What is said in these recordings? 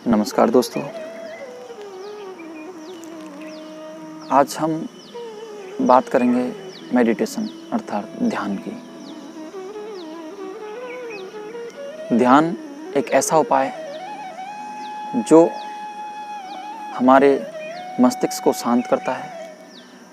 नमस्कार दोस्तों, आज हम बात करेंगे मेडिटेशन अर्थात ध्यान की। ध्यान एक ऐसा उपाय जो हमारे मस्तिष्क को शांत करता है,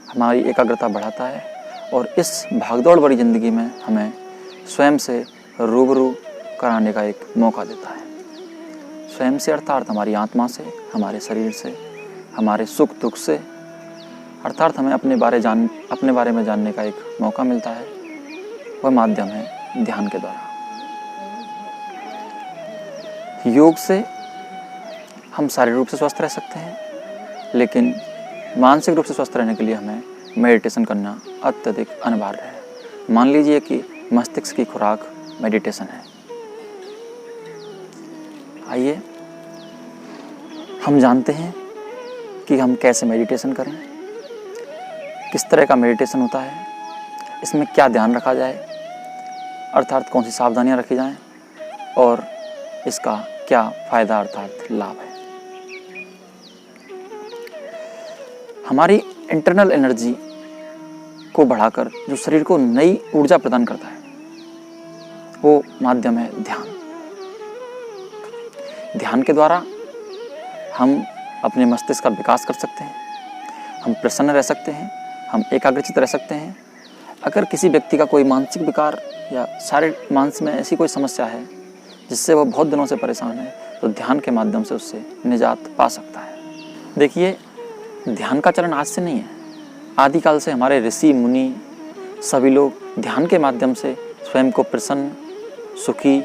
हमारी एकाग्रता बढ़ाता है और इस भागदौड़ भरी ज़िंदगी में हमें स्वयं से रूबरू कराने का एक मौका देता है। स्वयं से अर्थात हमारी आत्मा से, हमारे शरीर से, हमारे सुख दुख से, अर्थात हमें अपने बारे में जानने का एक मौका मिलता है। वह माध्यम है ध्यान के द्वारा। योग से हम शारीरिक रूप से स्वस्थ रह सकते हैं, लेकिन मानसिक रूप से स्वस्थ रहने के लिए हमें मेडिटेशन करना अत्यधिक अनिवार्य है। मान लीजिए कि मस्तिष्क की खुराक मेडिटेशन है। आइए हम जानते हैं कि हम कैसे मेडिटेशन करें, किस तरह का मेडिटेशन होता है, इसमें क्या ध्यान रखा जाए, अर्थात कौन सी सावधानियां रखी जाएं और इसका क्या फ़ायदा अर्थात लाभ है। हमारी इंटरनल एनर्जी को बढ़ाकर जो शरीर को नई ऊर्जा प्रदान करता है, वो माध्यम है ध्यान। ध्यान के द्वारा हम अपने मस्तिष्क का विकास कर सकते हैं, हम प्रसन्न रह सकते हैं, हम एकाग्रचित रह सकते हैं। अगर किसी व्यक्ति का कोई मानसिक विकार या शारीरिक मानस में ऐसी कोई समस्या है जिससे वह बहुत दिनों से परेशान है, तो ध्यान के माध्यम से उससे निजात पा सकता है। देखिए, ध्यान का चलन आज से नहीं है। आदिकाल से हमारे ऋषि मुनि सभी लोग ध्यान के माध्यम से स्वयं को प्रसन्न, सुखी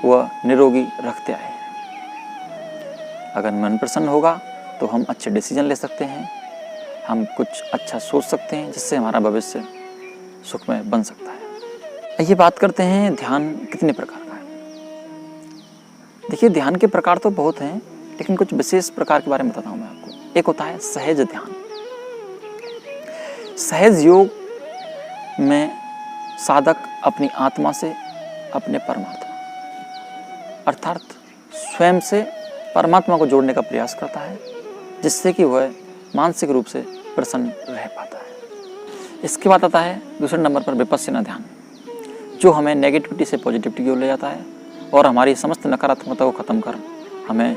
व निरोगी रखते आए हैं। अगर मन प्रसन्न होगा तो हम अच्छे डिसीजन ले सकते हैं, हम कुछ अच्छा सोच सकते हैं जिससे हमारा भविष्य सुखमय बन सकता है। ये बात करते हैं ध्यान कितने प्रकार का है। देखिए, ध्यान के प्रकार तो बहुत हैं, लेकिन कुछ विशेष प्रकार के बारे में बताता हूँ मैं आपको। एक होता है सहज ध्यान। सहज योग में साधक अपनी आत्मा से अपने परमात्मा अर्थात स्वयं से परमात्मा को जोड़ने का प्रयास करता है, जिससे कि वह मानसिक रूप से प्रसन्न रह पाता है। इसके बाद आता है दूसरे नंबर पर विपश्यना ध्यान, जो हमें नेगेटिविटी से पॉजिटिविटी की ओर ले जाता है और हमारी समस्त नकारात्मकता को ख़त्म कर हमें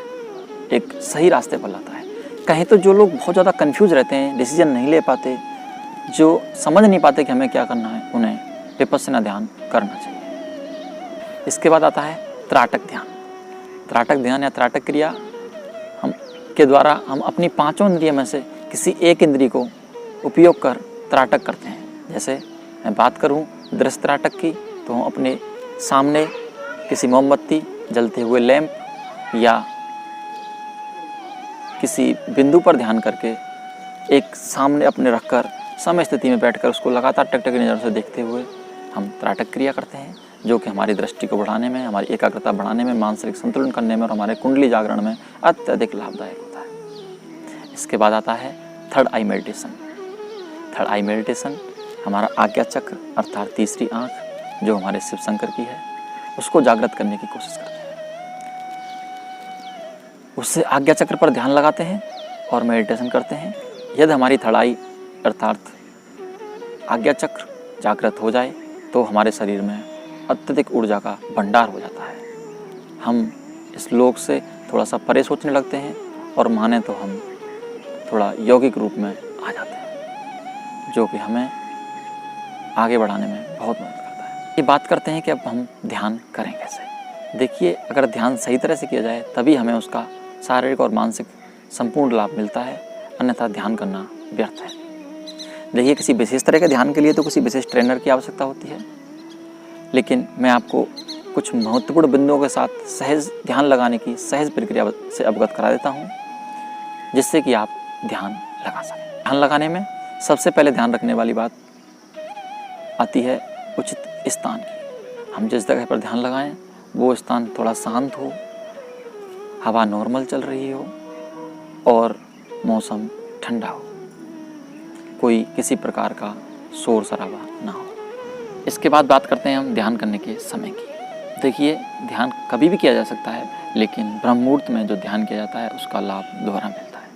एक सही रास्ते पर लाता है। कहीं तो जो लोग बहुत ज़्यादा कन्फ्यूज रहते हैं, डिसीजन नहीं ले पाते, जो समझ नहीं पाते कि हमें क्या करना है, उन्हें विपश्यना ध्यान करना चाहिए। इसके बाद आता है त्राटक ध्यान। त्राटक ध्यान या त्राटक क्रिया के द्वारा हम अपनी पांचों इंद्रियों में से किसी एक इंद्रिय को उपयोग कर त्राटक करते हैं। जैसे मैं बात करूं दृश्य त्राटक की, तो हम अपने सामने किसी मोमबत्ती, जलते हुए लैंप या किसी बिंदु पर ध्यान करके एक सामने अपने रखकर समय स्थिति में बैठकर उसको लगातार टकटक की नज़र से देखते हुए हम त्राटक क्रिया करते हैं, जो कि हमारी दृष्टि को बढ़ाने में, हमारी एकाग्रता बढ़ाने में, मानसिक संतुलन करने में और हमारे कुंडली जागरण में अत्यधिक लाभदायक होता है। इसके बाद आता है थर्ड आई मेडिटेशन। थर्ड आई मेडिटेशन हमारा आज्ञा चक्र अर्थात तीसरी आँख, जो हमारे शिव शंकर की है, उसको जागृत करने की कोशिश करते हैं। उससे आज्ञा चक्र पर ध्यान लगाते हैं और मेडिटेशन करते हैं। यदि हमारी थर्ड आई अर्थात आज्ञा चक्र जागृत हो जाए तो हमारे शरीर में अत्यधिक ऊर्जा का भंडार हो जाता है। हम इस लोक से थोड़ा सा परे सोचने लगते हैं और माने तो हम थोड़ा यौगिक रूप में आ जाते हैं, जो कि हमें आगे बढ़ाने में बहुत मदद करता है। ये बात करते हैं कि अब हम ध्यान करें कैसे। देखिए, अगर ध्यान सही तरह से किया जाए तभी हमें उसका शारीरिक और मानसिक संपूर्ण लाभ मिलता है, अन्यथा ध्यान करना व्यर्थ है। देखिए, किसी विशेष तरह के ध्यान के लिए तो किसी विशेष ट्रेनर की आवश्यकता होती है, लेकिन मैं आपको कुछ महत्वपूर्ण बिंदुओं के साथ सहज ध्यान लगाने की सहज प्रक्रिया से अवगत करा देता हूँ, जिससे कि आप ध्यान लगा सकें। ध्यान लगाने में सबसे पहले ध्यान रखने वाली बात आती है उचित स्थान की। हम जिस जगह पर ध्यान लगाएं वो स्थान थोड़ा शांत हो, हवा नॉर्मल चल रही हो और मौसम ठंडा हो, कोई किसी प्रकार का शोर शराबा ना हो। इसके बाद बात करते हैं हम ध्यान करने के समय की। देखिए, ध्यान कभी भी किया जा सकता है, लेकिन ब्रह्म मुहूर्त में जो ध्यान किया जाता है उसका लाभ दोहरा मिलता है,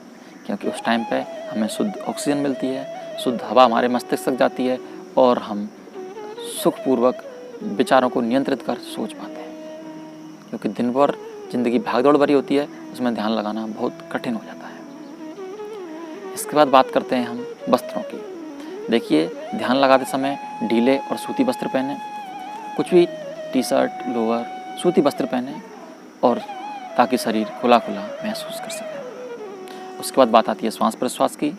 क्योंकि उस टाइम पे हमें शुद्ध ऑक्सीजन मिलती है, शुद्ध हवा हमारे मस्तिष्क तक जाती है और हम सुखपूर्वक विचारों को नियंत्रित कर सोच पाते हैं। क्योंकि दिन भर ज़िंदगी भागदौड़ भरी होती है, उसमें ध्यान लगाना बहुत कठिन हो जाता है। इसके बाद बात करते हैं हम वस्त्रों की। देखिए, ध्यान लगाते समय ढीले और सूती वस्त्र पहने, कुछ भी टी शर्ट, लोअर, सूती वस्त्र पहने, और ताकि शरीर खुला खुला महसूस कर सके। उसके बाद बात आती है श्वास प्रश्वास की।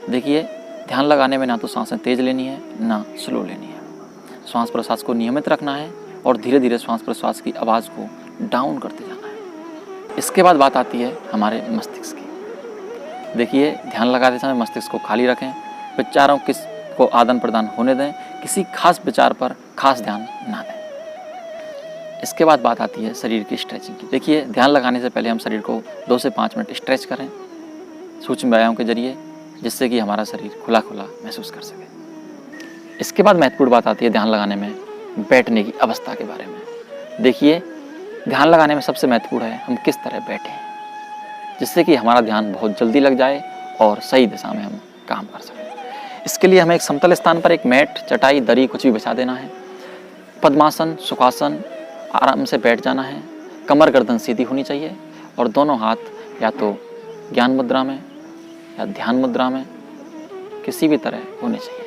देखिए, ध्यान लगाने में ना तो सांसें तेज़ लेनी है, ना स्लो लेनी है। श्वास प्रश्वास को नियमित रखना है और धीरे धीरे श्वास प्रश्वास की आवाज़ को डाउन करते जाना है। इसके बाद बात आती है हमारे मस्तिष्क की। देखिए, ध्यान लगाते समय मस्तिष्क को खाली रखें, विचारों को आदान प्रदान होने दें, किसी खास विचार पर खास ध्यान ना दें। इसके बाद बात आती है शरीर की स्ट्रेचिंग की। देखिए, ध्यान लगाने से पहले हम शरीर को 2 से 5 मिनट स्ट्रेच करें सूक्ष्म व्यायाम के जरिए, जिससे कि हमारा शरीर खुला खुला महसूस कर सके। इसके बाद महत्वपूर्ण बात आती है ध्यान लगाने में बैठने की अवस्था के बारे में। देखिए, ध्यान लगाने में सबसे महत्वपूर्ण है हम किस तरह बैठें, जिससे कि हमारा ध्यान बहुत जल्दी लग जाए और सही दिशा में हम काम कर सकें। इसके लिए हमें एक समतल स्थान पर एक मैट, चटाई, दरी कुछ भी बिछा देना है। पद्मासन, सुखासन, आराम से बैठ जाना है। कमर गर्दन सीधी होनी चाहिए और दोनों हाथ या तो ज्ञान मुद्रा में या ध्यान मुद्रा में किसी भी तरह होने चाहिए।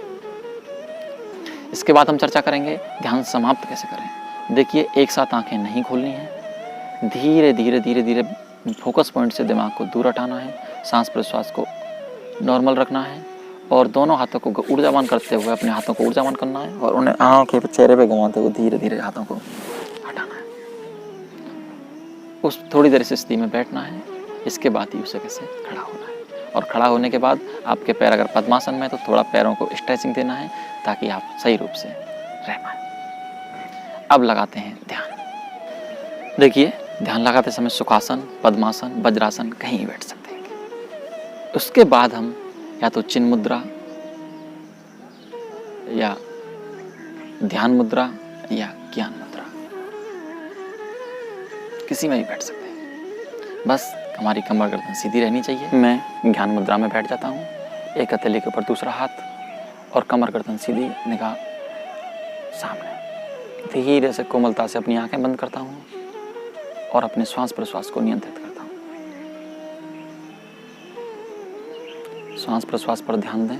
इसके बाद हम चर्चा करेंगे ध्यान समाप्त कैसे करें। देखिए, एक साथ आंखें नहीं खोलनी है, धीरे धीरे धीरे धीरे फोकस पॉइंट से दिमाग को दूर हटाना है, सांस प्रश्वास को नॉर्मल रखना है और दोनों हाथों को ऊर्जावान करते हुए अपने हाथों को ऊर्जावान करना है और उन्हें आंखों के चेहरे पे घुमाते हुए धीरे धीरे हाथों को हटाना है। उस थोड़ी देर से स्थिति में बैठना है। इसके बाद ही उसे कैसे खड़ा होना है, और खड़ा होने के बाद आपके पैर अगर पद्मासन में है तो थोड़ा पैरों को स्ट्रेचिंग देना है ताकि आप सही रूप से रह पाएं। अब लगाते हैं ध्यान। देखिए, ध्यान लगाते समय सुखासन, पद्मासन, वज्रासन कहीं भी बैठ सकते हैं। उसके बाद हम या तो चिन्ह मुद्रा या ध्यान मुद्रा या ज्ञान मुद्रा किसी में भी बैठ सकते हैं। बस हमारी कमर गर्दन सीधी रहनी चाहिए। मैं ध्यान मुद्रा में बैठ जाता हूँ, एक हथेली के ऊपर दूसरा हाथ और कमर गर्दन सीधी, निगाह सामने। धीरे से कोमलता से अपनी आंखें बंद करता हूँ और अपने श्वास प्रश्वास को नियंत्रित करता हूँ। श्वास प्रश्वास पर ध्यान दें।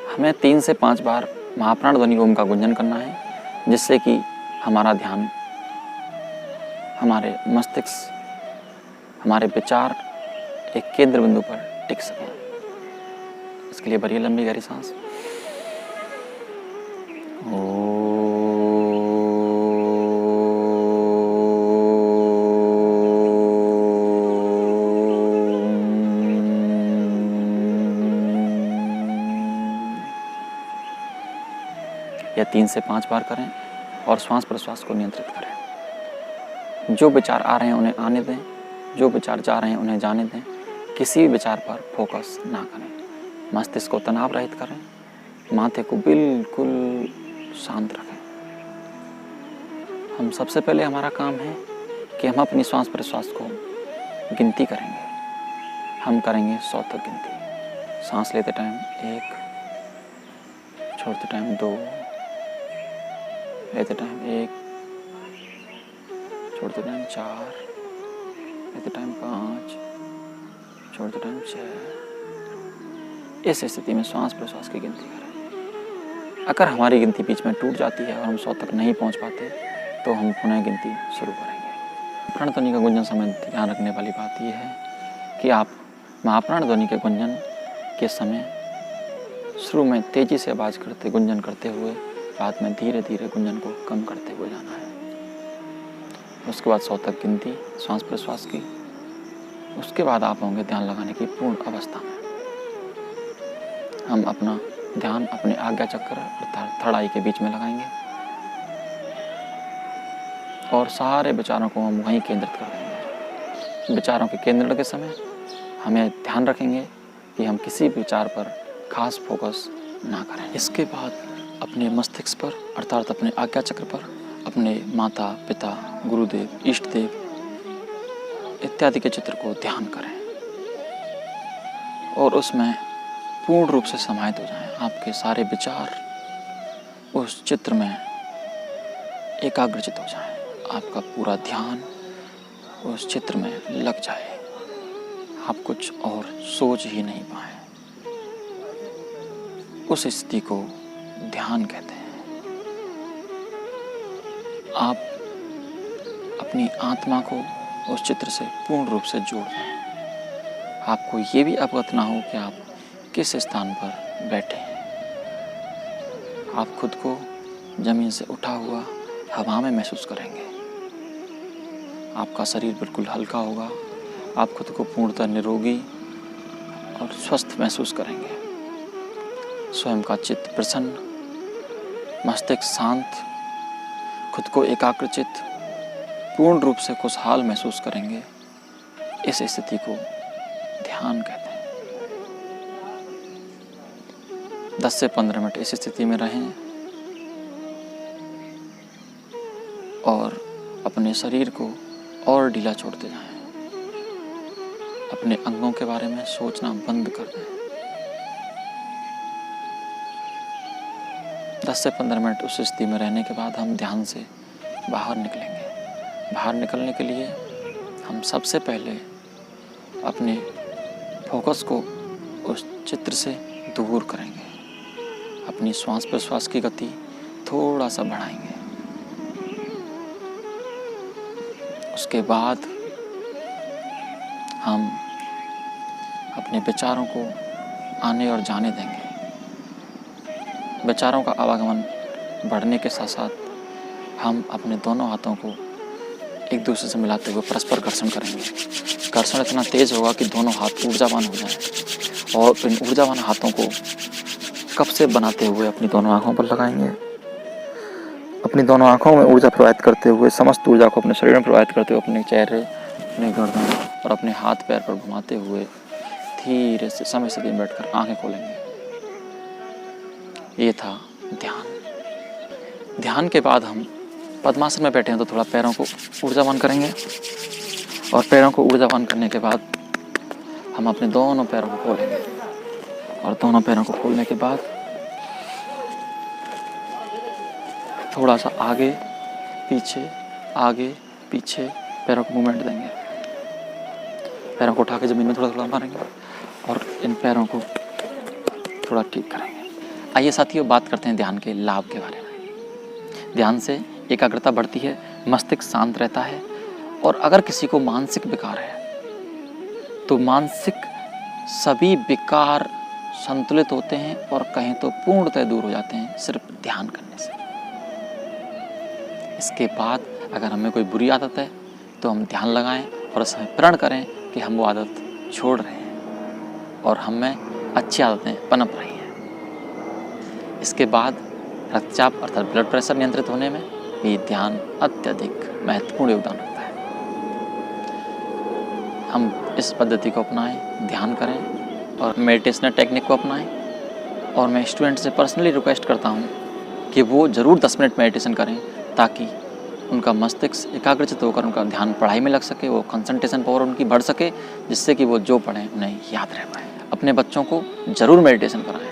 हमें 3 से 5 बार महाप्राण ध्वनि ओम का गुंजन करना है, जिससे कि हमारा ध्यान, हमारे मस्तिष्क, हमारे विचार एक केंद्र बिंदु पर टिक सकें। इसके लिए भरिए लंबी गहरी सांस। या 3 से 5 बार करें और श्वास प्रश्वास को नियंत्रित करें। जो विचार आ रहे हैं उन्हें आने दें, जो विचार जा रहे हैं उन्हें जाने दें। किसी भी विचार पर फोकस ना करें। मस्तिष्क को तनाव रहित करें, माथे को बिल्कुल शांत रखें। हम सबसे पहले हमारा काम है कि हम अपनी श्वास प्रश्वास को गिनती करेंगे। हम करेंगे 100 तक गिनती। सांस लेते टाइम 1, छोड़ते टाइम 2, लेते टाइम 1, छोड़ते टाइम 4, लेते टाइम 5, छोड़ते टाइम 6। इस स्थिति में श्वास प्रश्वास की गिनती करें। अगर हमारी गिनती बीच में टूट जाती है और हम 100 तक नहीं पहुंच पाते तो हम पुनः गिनती शुरू करेंगे। प्राण ध्वनि का गुंजन समय ध्यान रखने वाली बात यह है कि आप महाप्राण ध्वनि के गुंजन के समय शुरू में तेजी से आवाज करते गुंजन करते हुए बाद में धीरे धीरे गुंजन को कम करते हुए जाना है। उसके बाद 100 तक गिनती श्वास प्रश्वास की। उसके बाद आप होंगे ध्यान लगाने की पूर्ण अवस्था में। हम अपना ध्यान अपने आज्ञा चक्र अर्थात थर्ड आई के बीच में लगाएंगे और सारे विचारों को हम वहीं केंद्रित कर देंगे। विचारों के केंद्रण के समय हमें ध्यान रखेंगे कि हम किसी विचार पर खास फोकस ना करें। इसके बाद अपने मस्तिष्क पर अर्थात अपने आज्ञा चक्र पर अपने माता पिता, गुरुदेव, इष्ट देव इत्यादि के चित्र को ध्यान करें और उसमें पूर्ण रूप से समाहित हो जाएं। आपके सारे विचार उस चित्र में एकाग्रचित हो जाएं। आपका पूरा ध्यान उस चित्र में लग जाए। आप कुछ और सोच ही नहीं पाए। उस स्थिति को ध्यान कहते हैं। आप अपनी आत्मा को उस चित्र से पूर्ण रूप से जोड़ दें। आपको ये भी अवगत ना हो कि आप किस स्थान पर बैठे हैं। आप खुद को जमीन से उठा हुआ हवा में महसूस करेंगे। आपका शरीर बिल्कुल हल्का होगा। आप खुद को पूर्णतः निरोगी और स्वस्थ महसूस करेंगे। स्वयं का चित्त प्रसन्न, मस्तिष्क शांत, खुद को एकाग्रचित, पूर्ण रूप से खुशहाल महसूस करेंगे। इस स्थिति को ध्यान कहते हैं। 10 से 15 मिनट इस स्थिति में रहें और अपने शरीर को और ढीला छोड़ते जाएं। अपने अंगों के बारे में सोचना बंद कर दें। 10 से 15 मिनट उस स्थिति में रहने के बाद हम ध्यान से बाहर निकलेंगे। बाहर निकलने के लिए हम सबसे पहले अपने फोकस को उस चित्र से दूर करेंगे। अपनी श्वास प्रश्वास की गति थोड़ा सा बढ़ाएंगे। उसके बाद हम अपने विचारों को आने और जाने देंगे। विचारों का आवागमन बढ़ने के साथ साथ हम अपने दोनों हाथों को एक दूसरे से मिलाते हुए परस्पर घर्षण करेंगे। घर्षण इतना तेज होगा कि दोनों हाथ ऊर्जावान हो जाएं और इन ऊर्जावान हाथों को कप से बनाते हुए अपनी दोनों आँखों पर लगाएंगे। अपनी दोनों आँखों में ऊर्जा प्रवाहित करते हुए, समस्त ऊर्जा को अपने शरीर में प्रवाहित करते हुए अपने चेहरे, अपने गर्दन और अपने हाथ पैर पर घुमाते हुए धीरे से समय स्थिति में बैठकर आंखें खोलेंगे। ये था ध्यान। ध्यान के बाद हम पद्मासन में बैठे हैं तो थोड़ा पैरों को ऊर्जावान करेंगे और पैरों को ऊर्जावान करने के बाद हम अपने दोनों पैरों को खोलेंगे और दोनों पैरों को खोलने के बाद थोड़ा सा आगे पीछे पैरों को मूवमेंट देंगे। पैरों को उठा के ज़मीन में थोड़ा थोड़ा मारेंगे और इन पैरों को थोड़ा ठीक करेंगे। आइए साथियों, बात करते हैं ध्यान के लाभ के बारे में। ध्यान से एकाग्रता बढ़ती है, मस्तिष्क शांत रहता है और अगर किसी को मानसिक विकार है तो मानसिक सभी विकार संतुलित होते हैं और कहीं तो पूर्णतः दूर हो जाते हैं सिर्फ ध्यान करने से। इसके बाद अगर हमें कोई बुरी आदत है तो हम ध्यान लगाएं और उसमें प्रण करें कि हम वो आदत छोड़ रहे हैं और हम में अच्छी आदतें पनप रही हैं। इसके बाद रक्तचाप अर्थात ब्लड प्रेशर नियंत्रित होने में भी ध्यान अत्यधिक महत्वपूर्ण योगदान रखता है। हम इस पद्धति को अपनाएं, ध्यान करें और मेडिटेशनल टेक्निक को अपनाएं। और मैं स्टूडेंट से पर्सनली रिक्वेस्ट करता हूं कि वो ज़रूर 10 मिनट मेडिटेशन करें ताकि उनका मस्तिष्क एकाग्रचित होकर उनका ध्यान पढ़ाई में लग सके, वो कंसंट्रेशन पावर उनकी बढ़ सके, जिससे कि वो जो पढ़ें उन्हें याद रह पाए। अपने बच्चों को ज़रूर मेडिटेशन कराएं,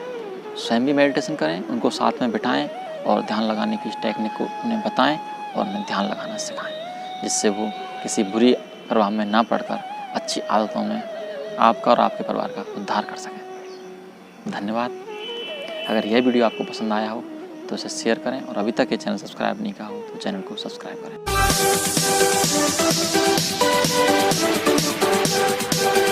स्वयं भी मेडिटेशन करें, उनको साथ में बिठाएं और ध्यान लगाने की इस टेक्निक को उन्हें बताएं और उन्हें ध्यान लगाना सिखाएं, जिससे वो किसी बुरी प्रभाव में ना पड़कर अच्छी आदतों में आपका और आपके परिवार का उद्धार कर सकें। धन्यवाद। अगर यह वीडियो आपको पसंद आया हो तो इसे शेयर करें और अभी तक ये चैनल सब्सक्राइब नहीं किया हो तो चैनल को सब्सक्राइब करें।